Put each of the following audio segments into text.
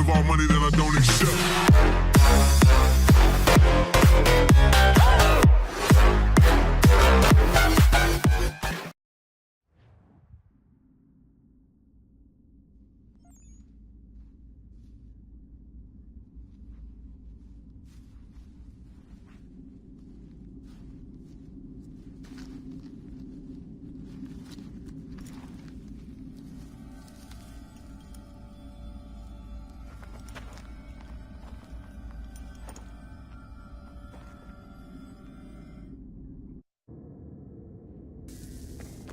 involve money that I don't accept.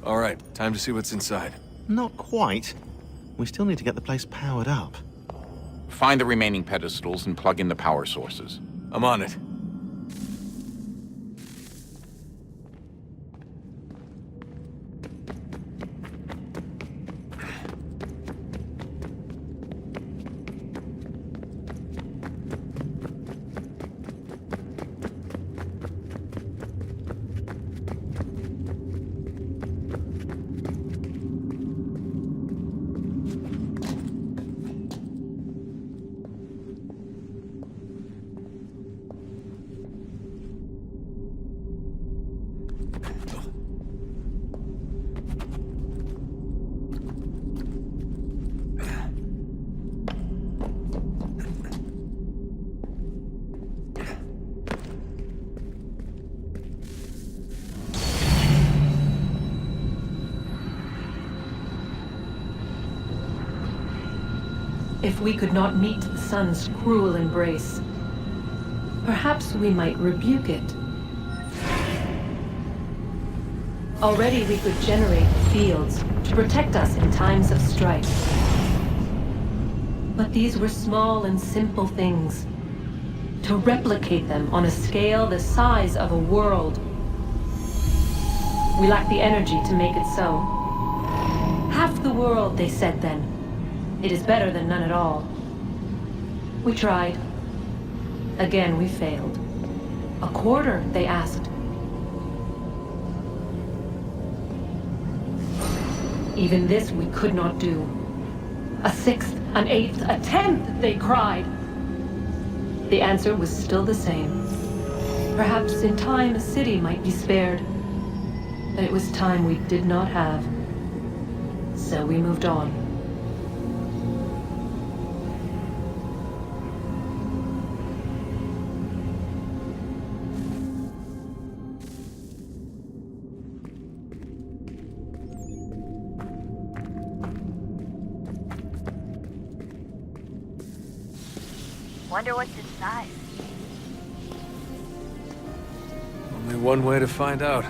All right, time to see what's inside. Not quite. We still need to get the place powered up. Find the remaining pedestals and plug in the power sources. I'm on it. If we could not meet the sun's cruel embrace, perhaps we might rebuke it. Already we could generate fields to protect us in times of strife. But these were small and simple things. To replicate them on a scale the size of a world, we lack the energy to make it so. Half the world, they said then. It is better than none at all. We tried. Again, we failed. A quarter, they asked. Even this we could not do. A sixth, an eighth, a tenth, they cried. The answer was still the same. Perhaps in time a city might be spared. But it was time we did not have. So we moved on. Wonder what's inside. Only one way to find out.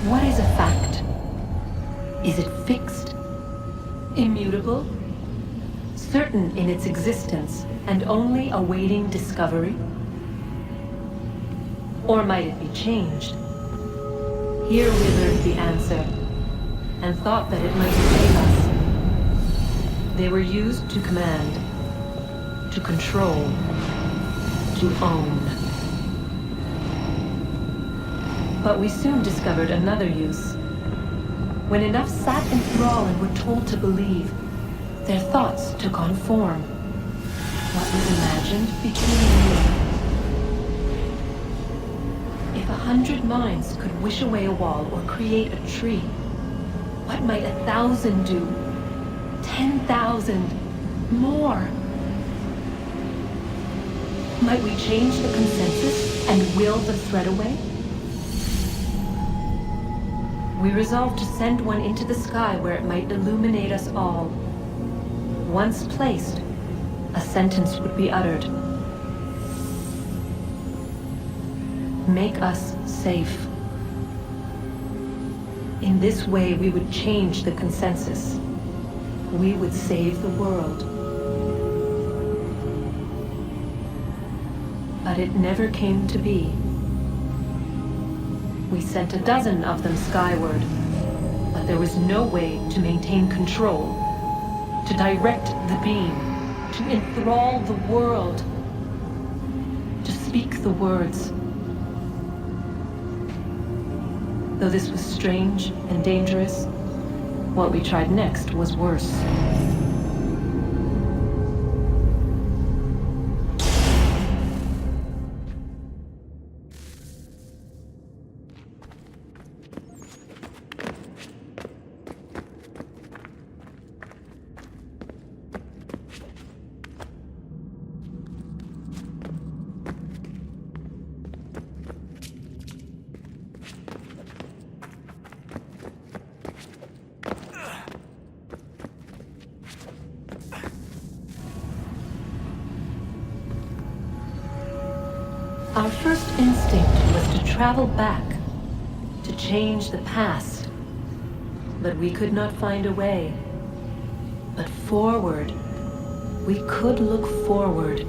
What is a fact? Is it fixed? Immutable? Certain in its existence and only awaiting discovery? Or might it be changed? Here we learned the answer, and thought that it might save us. They were used to command, to control, to own. But we soon discovered another use. When enough sat in thrall and were told to believe, their thoughts took on form. What was imagined became real. If 100 minds could wish away a wall or create a tree, what might 1,000 do? 10,000? More? Might we change the consensus and will the threat away? We resolved to send one into the sky where it might illuminate us all. Once placed, a sentence would be uttered. Make us safe. In this way, we would change the consensus. We would save the world. But it never came to be. We sent a dozen of them skyward, but there was no way to maintain control, to direct the beam, to enthrall the world, to speak the words. Though this was strange and dangerous, what we tried next was worse. Our first instinct was to travel back, to change the past. But we could not find a way. But forward, we could look forward.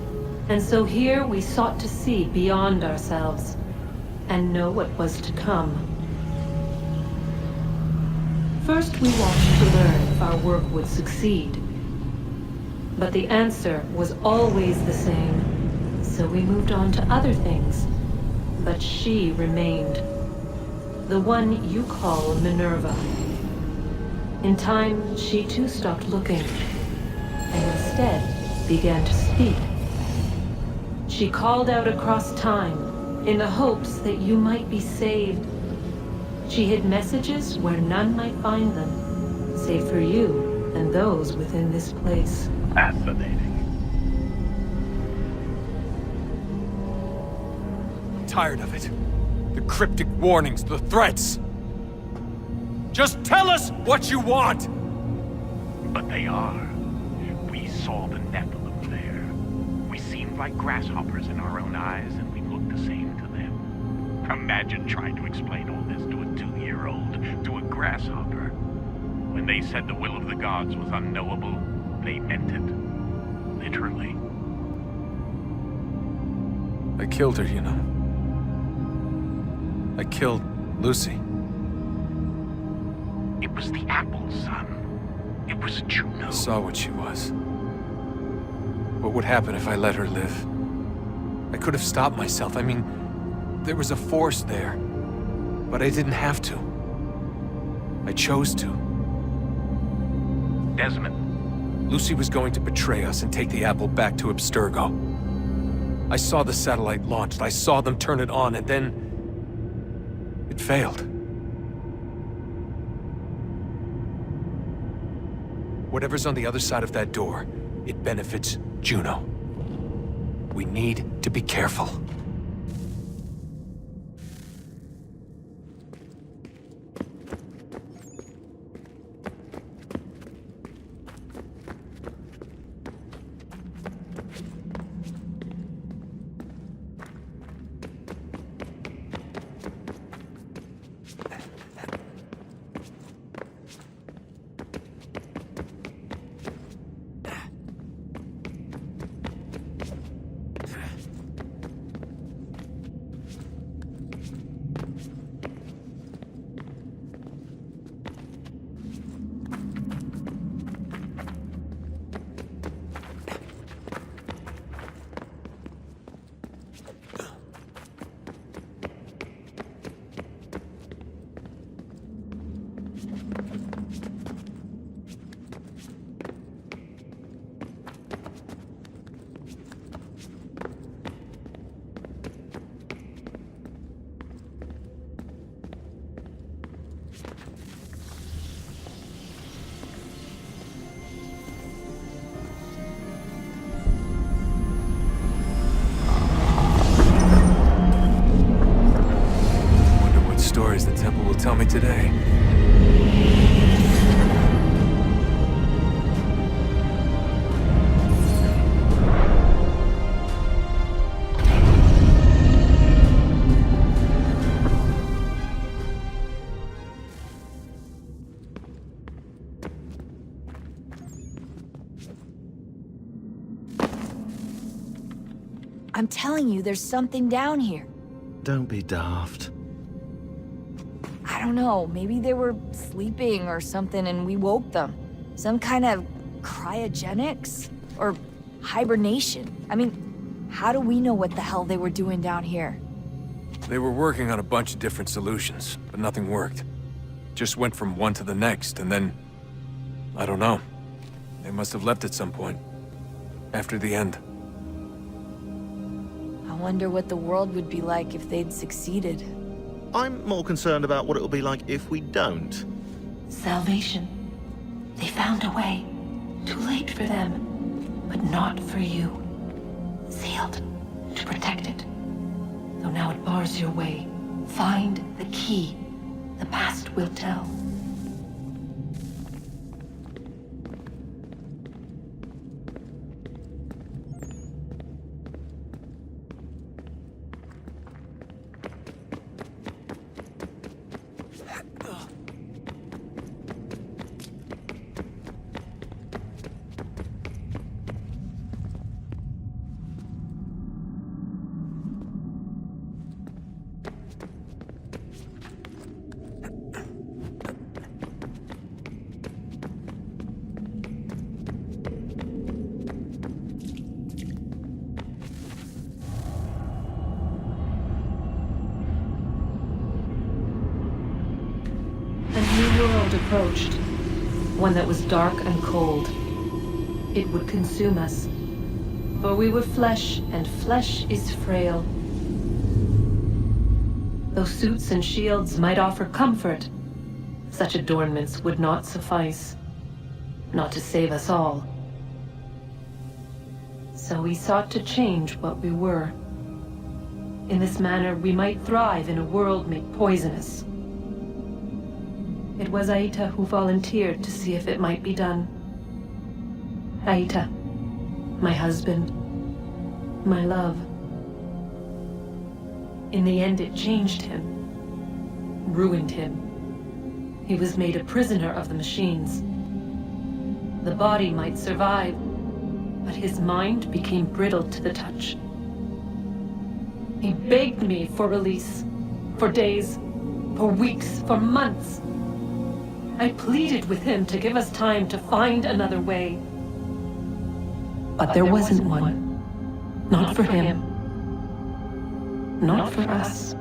And so here we sought to see beyond ourselves and know what was to come. First, we watched to learn if our work would succeed. But the answer was always the same. So we moved on to other things, but she remained. The one you call Minerva. In time, she too stopped looking, and instead began to speak. She called out across time, in the hopes that you might be saved. She hid messages where none might find them, save for you and those within this place. Fascinating. Tired of it. The cryptic warnings, the threats. Just tell us what you want! But they are. We saw the Nephilim there. We seemed like grasshoppers in our own eyes, and we looked the same to them. Imagine trying to explain all this to a 2-year-old, to a grasshopper. When they said the will of the gods was unknowable, they meant it. Literally. I killed her, you know. I killed Lucy. It was the apple, son. It was Juno. I saw what she was. What would happen if I let her live? I could have stopped myself. I mean, there was a force there. But I didn't have to. I chose to. Desmond. Lucy was going to betray us and take the apple back to Abstergo. I saw the satellite launched. I saw them turn it on, and then it failed. Whatever's on the other side of that door, it benefits Juno. We need to be careful. will tell me today. I'm telling you, there's something down here. Don't be daft. I don't know, maybe they were sleeping or something and we woke them. Some kind of cryogenics? Or hibernation? I mean, how do we know what the hell they were doing down here? They were working on a bunch of different solutions, but nothing worked. Just went from one to the next, and then... I don't know. They must have left at some point. After the end. I wonder what the world would be like if they'd succeeded. I'm more concerned about what it'll be like if we don't. Salvation. They found a way. Too late for them. But not for you. Sealed. To protect it. Though now it bars your way. Find the key. The past will tell. Approached. One that was dark and cold. It would consume us. For we were flesh, and flesh is frail. Though suits and shields might offer comfort, such adornments would not suffice. Not to save us all. So we sought to change what we were. In this manner, we might thrive in a world made poisonous. It was Aita who volunteered to see if it might be done. Aita, my husband, my love. In the end, it changed him, ruined him. He was made a prisoner of the machines. The body might survive, but his mind became brittle to the touch. He begged me for release, for days, for weeks, for months. I pleaded with him to give us time to find another way. But there wasn't one. Not for him. Not for us.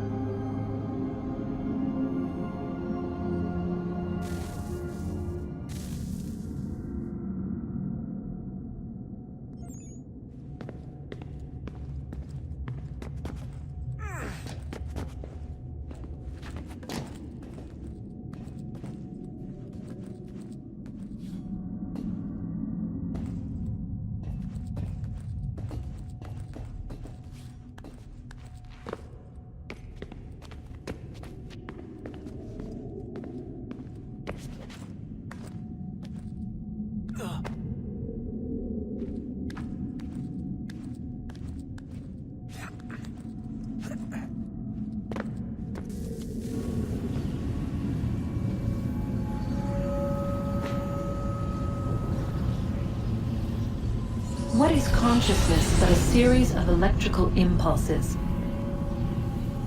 What is consciousness but a series of electrical impulses?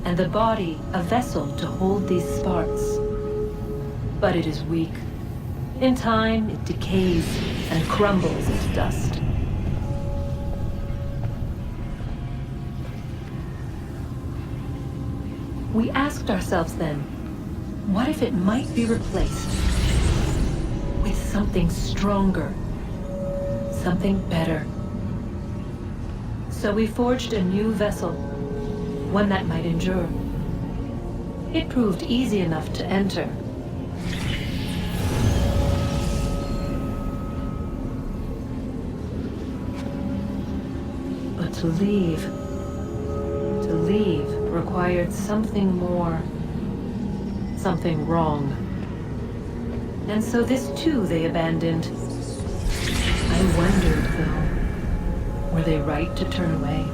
And the body a vessel to hold these sparks. But it is weak. In time, it decays and crumbles into dust. We asked ourselves then, what if it might be replaced with something stronger, something better? So we forged a new vessel, one that might endure. It proved easy enough to enter. But to leave required something more, something wrong. And so this too they abandoned. I wondered, though, were they right to turn away?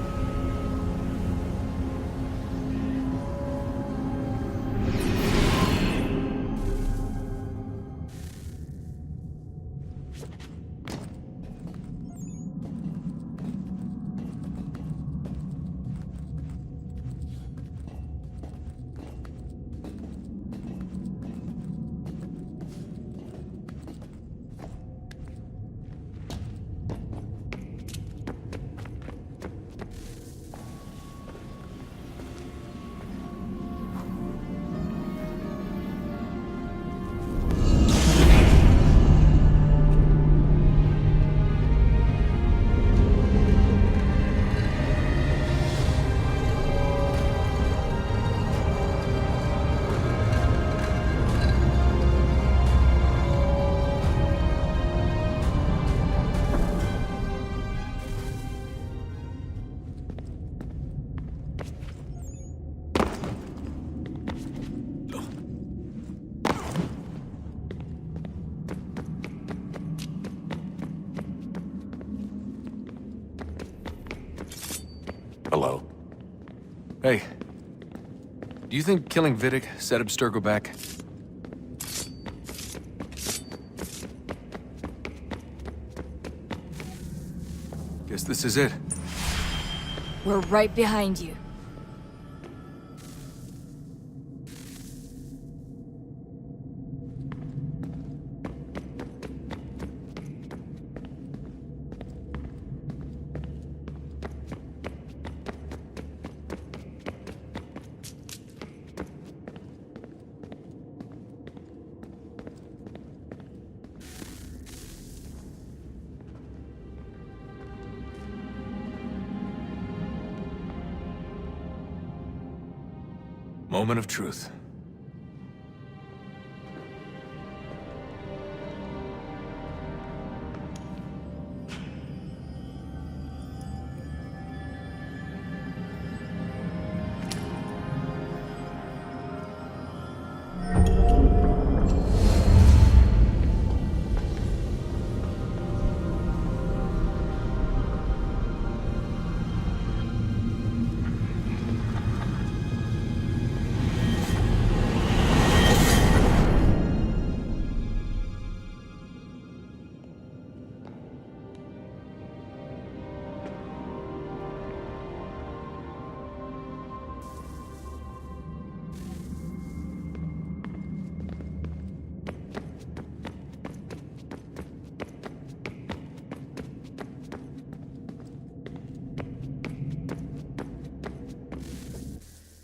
Hello. Hey. Do you think killing Vidic set Abstergo back? Guess this is it. We're right behind you. Moment of truth.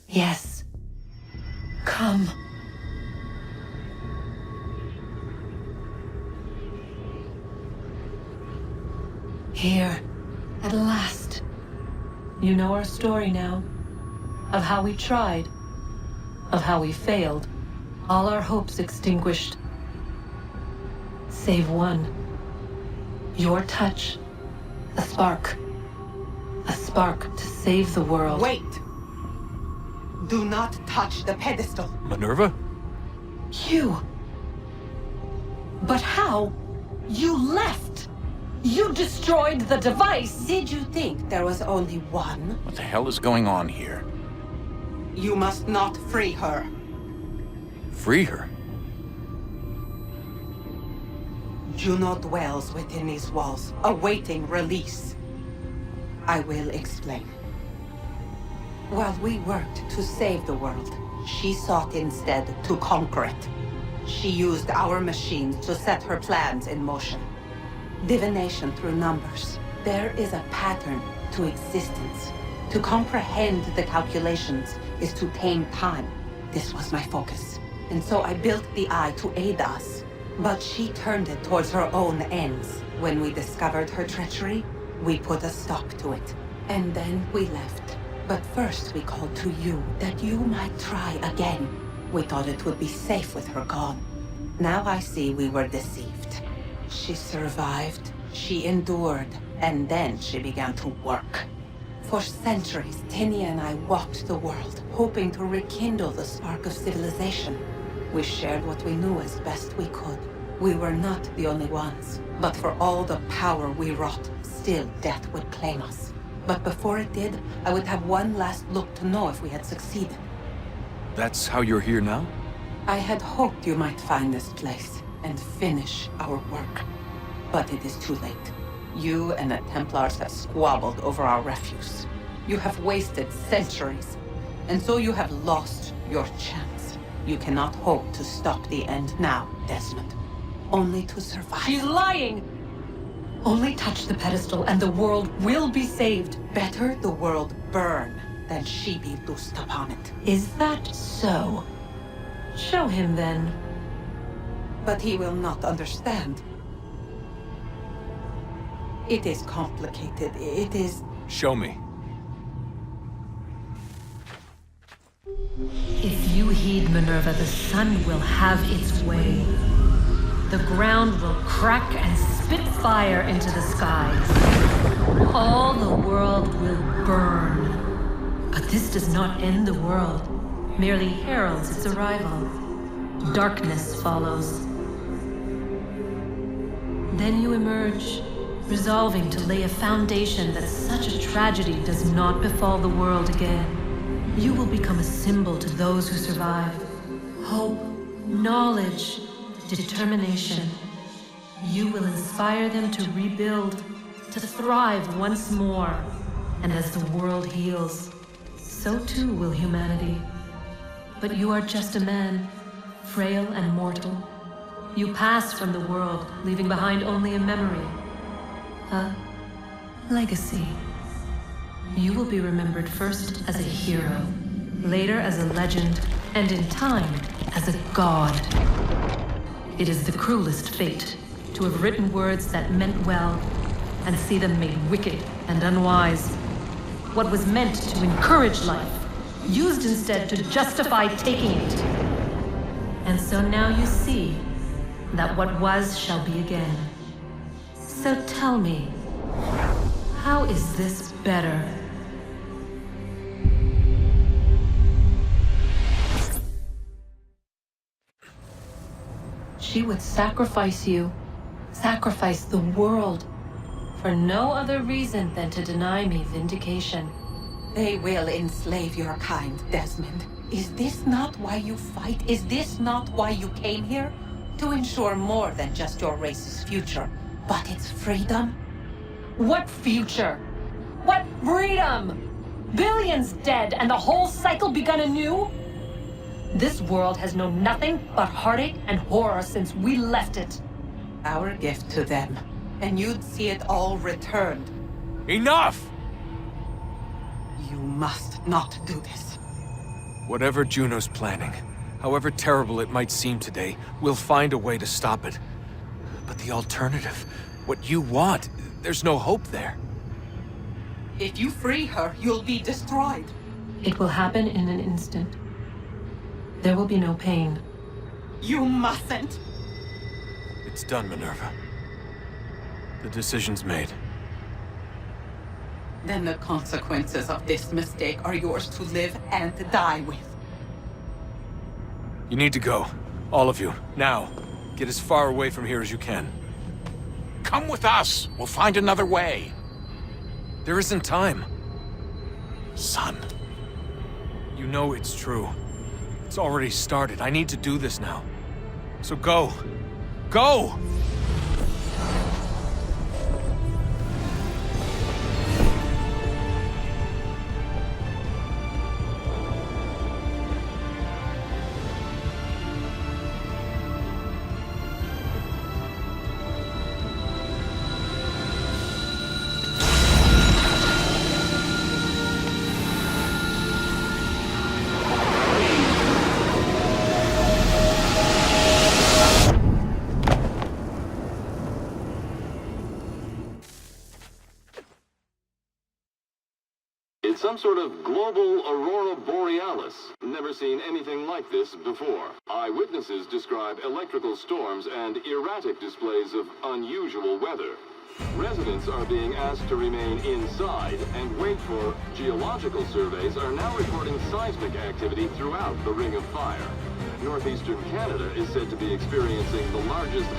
Yes. Come. Here, at last. You know our story now. Of how we tried. Of how we failed. All our hopes extinguished. Save one. Your touch. A spark. A spark to save the world. Wait! Do not touch the pedestal. Minerva? You. But how? You left. You destroyed the device. Did you think there was only one? What the hell is going on here? You must not free her. Free her? Juno dwells within these walls, awaiting release. I will explain. While we worked to save the world, she sought instead to conquer it. She used our machines to set her plans in motion. Divination through numbers. There is a pattern to existence. To comprehend the calculations is to tame time. This was my focus. And so I built the eye to aid us. But she turned it towards her own ends. When we discovered her treachery, we put a stop to it. And then we left. But first we called to you, that you might try again. We thought it would be safe with her gone. Now I see we were deceived. She survived, she endured, and then she began to work. For centuries, Tinia and I walked the world, hoping to rekindle the spark of civilization. We shared what we knew as best we could. We were not the only ones. But for all the power we wrought, still death would claim us. But before it did, I would have one last look to know if we had succeeded. That's how you're here now? I had hoped you might find this place and finish our work. But it is too late. You and the Templars have squabbled over our refuse. You have wasted centuries, and so you have lost your chance. You cannot hope to stop the end now, Desmond. Only to survive. She's lying! Only touch the pedestal and the world will be saved. Better the world burn than she be loosed upon it. Is that so? Show him then. But he will not understand. It is complicated. It is... Show me. If you heed Minerva, the sun will have its way. The ground will crack and spit fire into the skies. All the world will burn. But this does not end the world, merely heralds its arrival. Darkness follows. Then you emerge, resolving to lay a foundation that such a tragedy does not befall the world again. You will become a symbol to those who survive. Hope, knowledge, determination. You will inspire them to rebuild, to thrive once more. And as the world heals, so too will humanity. But you are just a man, frail and mortal. You pass from the world, leaving behind only a memory. A legacy. You will be remembered first as a hero, later as a legend, and in time, as a god. It is the cruelest fate to have written words that meant well, and see them made wicked and unwise. What was meant to encourage life, used instead to justify taking it. And so now you see that what was shall be again. So tell me, how is this better? She would sacrifice you, sacrifice the world, for no other reason than to deny me vindication. They will enslave your kind, Desmond. Is this not why you fight? Is this not why you came here? To ensure more than just your race's future, but its freedom? What future? What freedom? Billions dead and the whole cycle begun anew? This world has known nothing but heartache and horror since we left it. Our gift to them, and you'd see it all returned. Enough! You must not do this. Whatever Juno's planning, however terrible it might seem today, we'll find a way to stop it. But the alternative, what you want, there's no hope there. If you free her, you'll be destroyed. It will happen in an instant. There will be no pain. You mustn't. It's done, Minerva. The decision's made. Then the consequences of this mistake are yours to live and die with. You need to go. All of you. Now. Get as far away from here as you can. Come with us. We'll find another way. There isn't time. Son. You know it's true. It's already started. I need to do this now. So go. Go! It's some sort of global aurora borealis. Never seen anything like this before. Eyewitnesses describe electrical storms and erratic displays of unusual weather. Residents are being asked to remain inside and wait for geological surveys are now reporting seismic activity throughout the Ring of Fire. Northeastern Canada is said to be experiencing the largest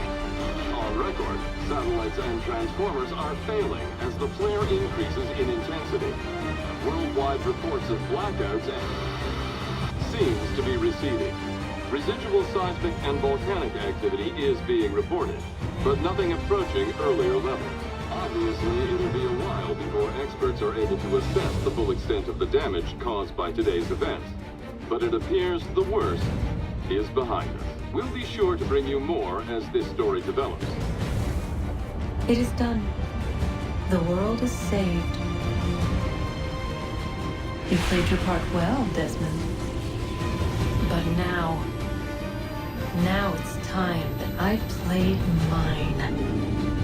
on record. Satellites and transformers are failing as the flare increases in intensity. Worldwide reports of blackouts seems to be receding. Residual seismic and volcanic activity is being reported, but nothing approaching earlier levels. Obviously, it'll be a while before experts are able to assess the full extent of the damage caused by today's events. But it appears the worst is behind us. We'll be sure to bring you more as this story develops. It is done. The world is saved. You played your part well, Desmond. But now it's time that I played mine.